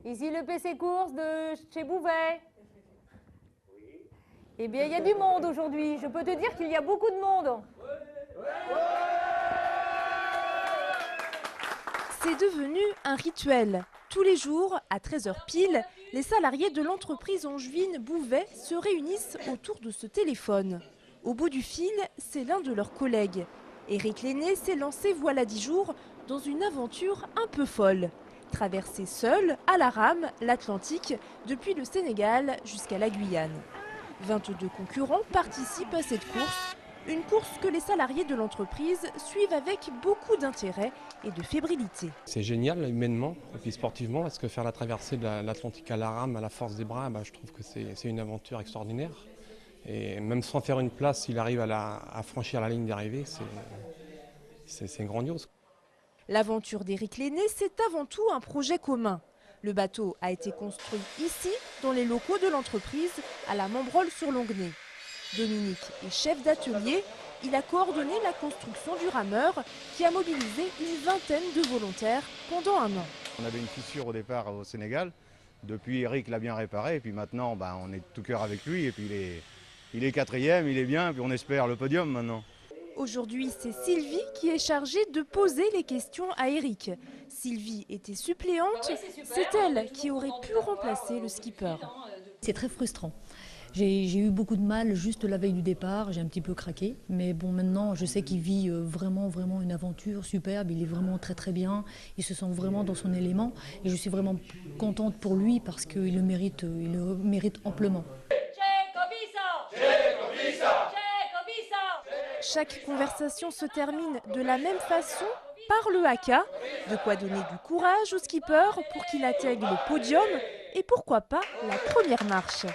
Ici le PC course de chez Bouvet. Eh bien, il y a du monde aujourd'hui. Je peux te dire qu'il y a beaucoup de monde. C'est devenu un rituel. Tous les jours, à 13h pile, les salariés de l'entreprise angevine Bouvet se réunissent autour de ce téléphone. Au bout du fil, c'est l'un de leurs collègues. Éric Lenné s'est lancé voilà 10 jours dans une aventure un peu folle. Traverser seul, à la rame, l'Atlantique, depuis le Sénégal jusqu'à la Guyane. 22 concurrents participent à cette course. Une course que les salariés de l'entreprise suivent avec beaucoup d'intérêt et de fébrilité. C'est génial humainement et puis sportivement parce que faire la traversée de l'Atlantique à la rame, à la force des bras, je trouve que c'est une aventure extraordinaire. Et même sans faire une place, s'il arrive à franchir la ligne d'arrivée, c'est grandiose. L'aventure d'Éric Lenné, c'est avant tout un projet commun. Le bateau a été construit ici, dans les locaux de l'entreprise, à la Membrolle-sur-Longuenay. Dominique est chef d'atelier. Il a coordonné la construction du rameur qui a mobilisé une vingtaine de volontaires pendant un an. On avait une fissure au départ au Sénégal. Depuis, Eric l'a bien réparé. Et puis maintenant, on est de tout cœur avec lui. Et puis il est quatrième, il est bien. Et puis on espère le podium maintenant. Aujourd'hui, c'est Sylvie qui est chargée de poser les questions à Eric. Sylvie était suppléante. C'est elle qui aurait pu remplacer le skipper. C'est très frustrant. J'ai eu beaucoup de mal juste la veille du départ, j'ai un petit peu craqué. Mais bon, maintenant, je sais qu'il vit vraiment une aventure superbe. Il est vraiment très bien. Il se sent vraiment dans son élément. Et je suis vraiment contente pour lui parce qu'il le mérite amplement. Chaque conversation se termine de la même façon, par le haka. De quoi donner du courage au skipper pour qu'il atteigne le podium et pourquoi pas la première marche.